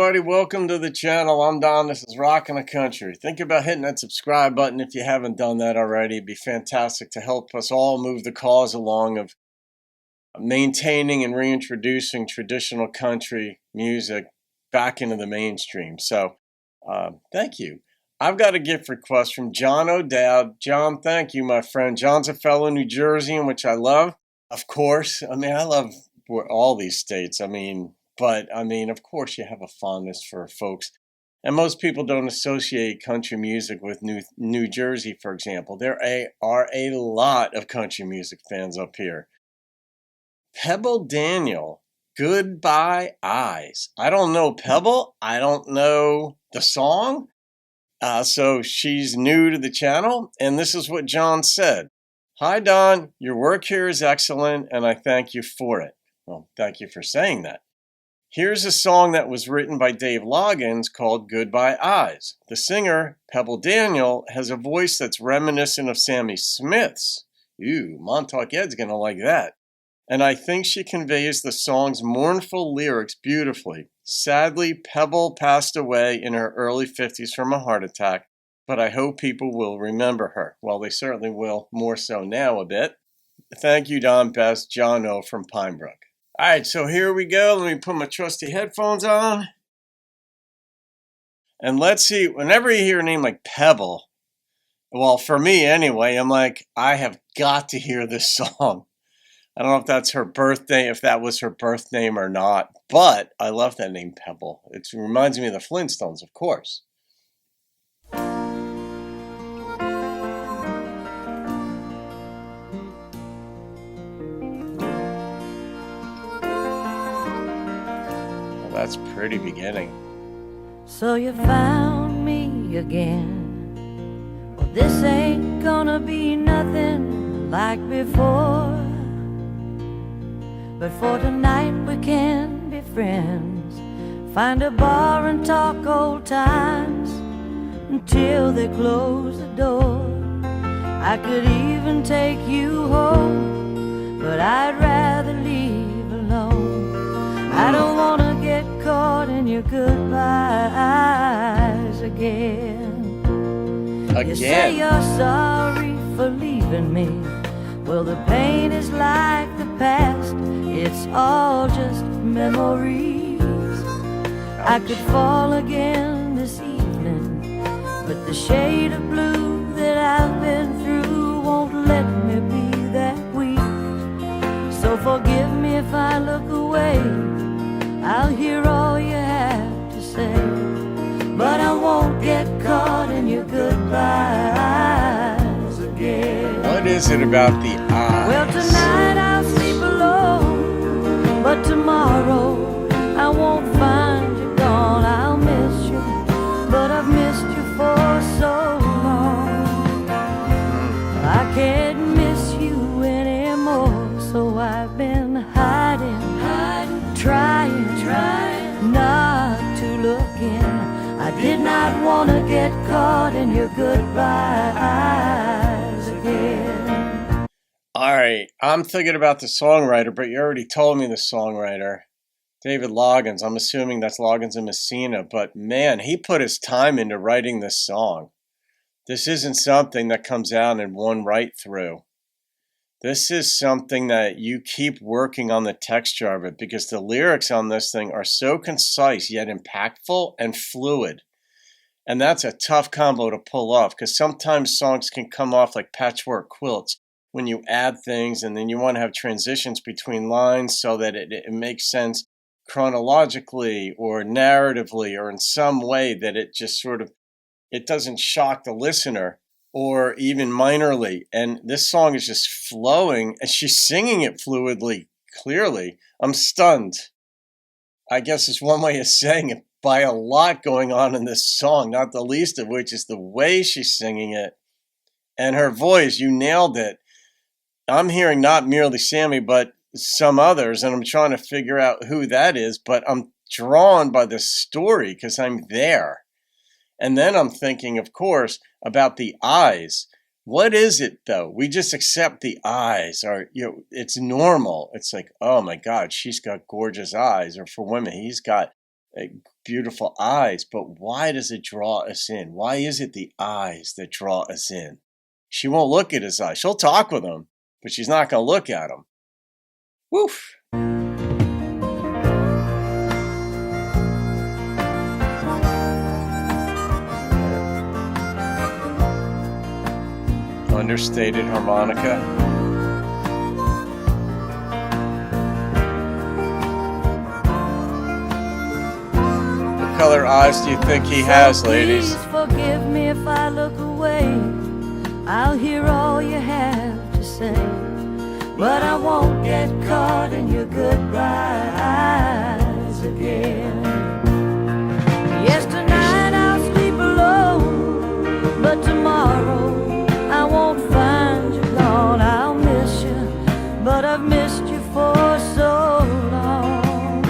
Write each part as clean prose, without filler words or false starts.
everybody. Welcome to the channel. I'm Don. This is Rockin' the Country. Think about hitting that subscribe button if you haven't done that already. It'd be fantastic to help us all move the cause along of maintaining and reintroducing traditional country music back into the mainstream. So, thank you. I've got a gift request from John O'Dowd. John, thank you, my friend. John's a fellow New Jerseyan, which I love, of course. I love all these states. But of course, you have a fondness for folks. And most people don't associate country music with New Jersey, for example. There are a lot of country music fans up here. Pebble Daniel, Goodbye Eyes. I don't know Pebble. I don't know the song. So she's new to the channel. And this is what John said. Hi, Don. Your work here is excellent, and I thank you for it. Well, thank you for saying that. Here's a song that was written by Dave Loggins called Goodbye Eyes. The singer, Pebble Daniel, has a voice that's reminiscent of Sammy Smith's. Ooh, Montauk Ed's gonna like that. And I think she conveys the song's mournful lyrics beautifully. Sadly, Pebble passed away in her early 50s from a heart attack, but I hope people will remember her. Well, they certainly will, more so now a bit. Thank you, Don Best, John O. from Pinebrook. All right, so here we go. Let me put my trusty headphones on. And let's see, whenever you hear a name like Pebble, well, for me anyway, I'm like, I have got to hear this song. I don't know if that's her birthday, if that was her birth name or not, but I love that name, Pebble. It reminds me of the Flintstones, of course. That's pretty beginning. So you found me again. Well, this ain't gonna be nothing like before, but for tonight we can be friends. Find a bar and talk old times until they close the door. I could even take you home, but I'd rather leave alone. I don't wanna get caught in your goodbyes again. You say you're sorry for leaving me. Well, the pain is like the past. It's all just memories. I could fall again this evening, but the shade of blue that I've been through won't let me be that weak. So forgive me if I look away. I'll hear all you have to say, but I won't get caught in your goodbyes again. What is it about the eyes? Well, tonight I'll sleep alone, but tomorrow I won't find you gone. I'll miss you, but I've missed you for so long. I can't miss you anymore, so I've been hiding, trying not to look in. I did not want to get caught in your goodbyes again. All right, I'm thinking about the songwriter, but you already told me the songwriter. David Loggins. I'm assuming that's Loggins and Messina, but man, he put his time into writing this song. This isn't something that comes out in one write through. This is something that you keep working on the texture of it, because the lyrics on this thing are so concise yet impactful and fluid. And that's a tough combo to pull off, because sometimes songs can come off like patchwork quilts when you add things and then you want to have transitions between lines so that it makes sense chronologically or narratively or in some way that it just sort of, it doesn't shock the listener or even minorly. And this song is just flowing, and she's singing it fluidly, clearly. I'm stunned. I guess it's one way of saying it, by a lot going on in this song, not the least of which is the way she's singing it and her voice. You nailed it. I'm hearing not merely Sammy, but some others, and I'm trying to figure out who that is, but I'm drawn by the story because I'm there. And then I'm thinking, of course, about the eyes. What is it, though? We just accept the eyes, or it's normal. It's like, oh my God, she's got gorgeous eyes. Or for women, he's got beautiful eyes, but why does it draw us in? Why is it the eyes that draw us in? She won't look at his eyes. She'll talk with him, but she's not going to look at him. Woof. Understated harmonica. What color eyes do you think he has, ladies? Please forgive me if I look away. I'll hear all you have to say, but I won't get caught in your goodbyes again. Yes, tonight I'll sleep alone, but tomorrow I won't find you gone. I'll miss you, but I've missed you for so long.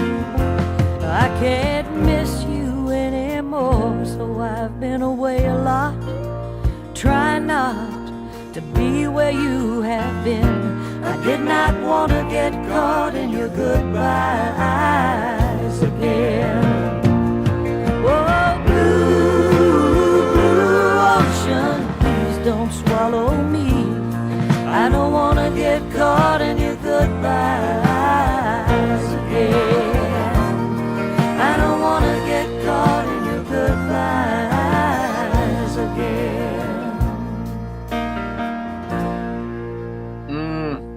I can't miss you anymore, so I've been away a lot. Try not to be where you have been. I did not want to get caught in your goodbyes again. Oh, blue, blue ocean, please don't swallow me. I don't want to get caught in your goodbyes again. I don't want to get caught in your goodbyes again.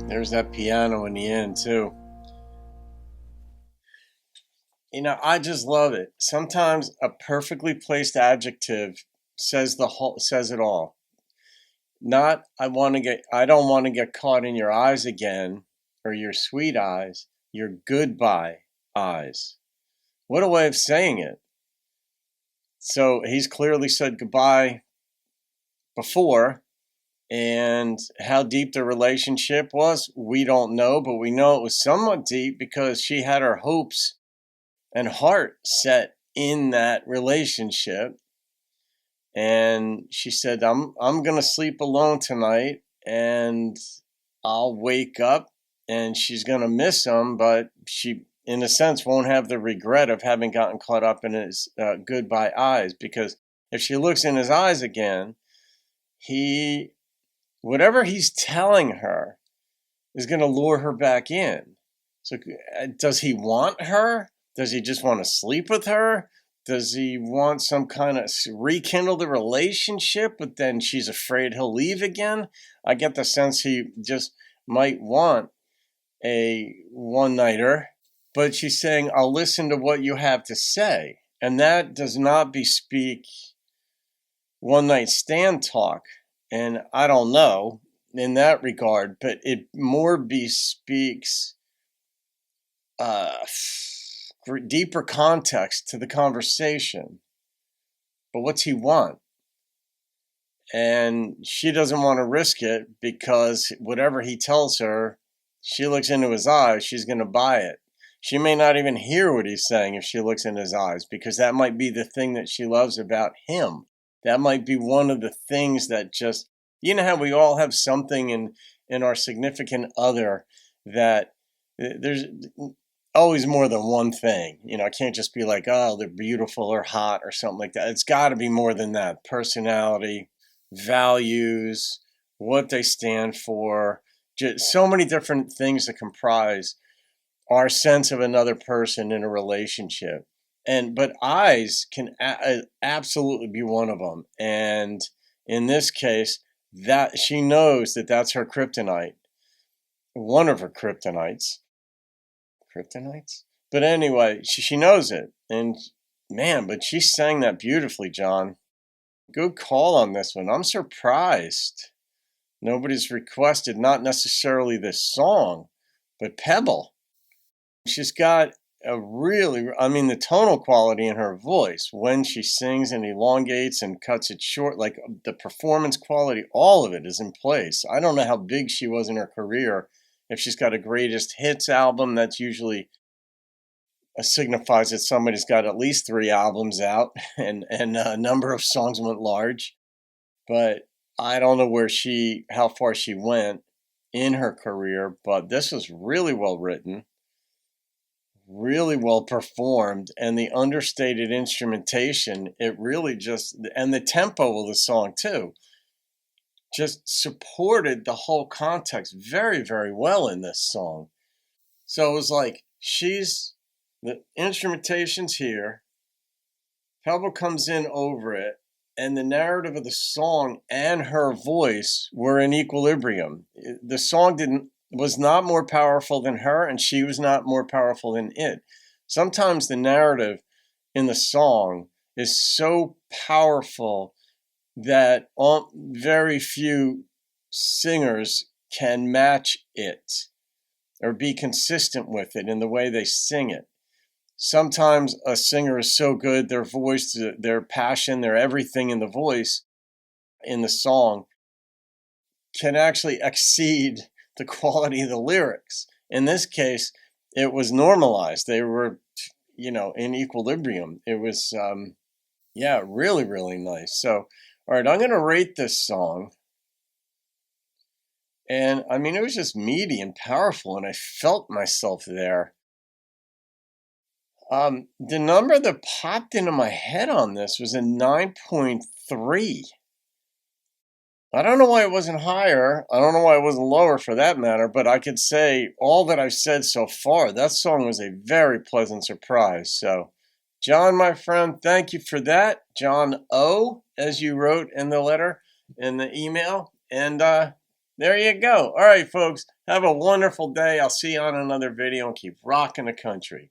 There's that piano in the end too. You know, I just love it. Sometimes a perfectly placed adjective says it all. Not I don't want to get caught in your eyes again, or your sweet eyes, your goodbye eyes. What a way of saying it. So he's clearly said goodbye before, and how deep the relationship was, we don't know, but we know it was somewhat deep because she had her hopes and heart set in that relationship. And she said, I'm going to sleep alone tonight, and I'll wake up and she's going to miss him, but she, in a sense, won't have the regret of having gotten caught up in his goodbye eyes, because if she looks in his eyes again, whatever he's telling her is going to lure her back in. So does he want her? Does he just want to sleep with her? Does he want some kind of rekindle the relationship, but then she's afraid he'll leave again? I get the sense he just might want a one-nighter, but she's saying, I'll listen to what you have to say. And that does not bespeak one-night stand talk. And I don't know in that regard, but it more bespeaks deeper context to the conversation. But what's he want? And she doesn't want to risk it, because whatever he tells her, she looks into his eyes, she's going to buy it. She may not even hear what he's saying if she looks in his eyes, because that might be the thing that she loves about him. That might be one of the things that just, you know how we all have something in our significant other that there's always more than one thing. You know, I can't just be like, oh, they're beautiful or hot or something like that. It's got to be more than that. Personality, values, what they stand for, just so many different things that comprise our sense of another person in a relationship. But eyes can absolutely be one of them. And in this case, that she knows that that's her kryptonite, one of her kryptonites. But anyway, she knows it. And man, but she sang that beautifully, John. Good call on this one. I'm surprised nobody's requested not necessarily this song, but Pebble. She's got the tonal quality in her voice when she sings and elongates and cuts it short, like the performance quality, all of it is in place. I don't know how big she was in her career. If she's got a greatest hits album, that's usually signifies that somebody's got at least 3 albums out, and a number of songs went large. But I don't know how far she went in her career, but this was really well written. really well performed, and the understated instrumentation, it really just, and the tempo of the song too, just supported the whole context very, very well in this song. So it was like, the instrumentation's here, Pebble comes in over it, and the narrative of the song and her voice were in equilibrium. The song was not more powerful than her, and she was not more powerful than it. Sometimes the narrative in the song is so powerful that very few singers can match it or be consistent with it in the way they sing it. Sometimes a singer is so good, their voice, their passion, their everything in the voice, in the song, can actually exceed the quality of the lyrics. In this case, it was normalized. They were, in equilibrium. It was, really, really nice. So, all right, I'm going to rate this song. And I mean, it was just meaty and powerful, and I felt myself there. The number that popped into my head on this was a 9.3. I don't know why it wasn't higher. I don't know why it wasn't lower for that matter, but I could say all that I've said so far, that song was a very pleasant surprise. So, John, my friend, thank you for that. John O, as you wrote in the letter, in the email. And there you go. All right, folks, have a wonderful day. I'll see you on another video and keep rocking the country.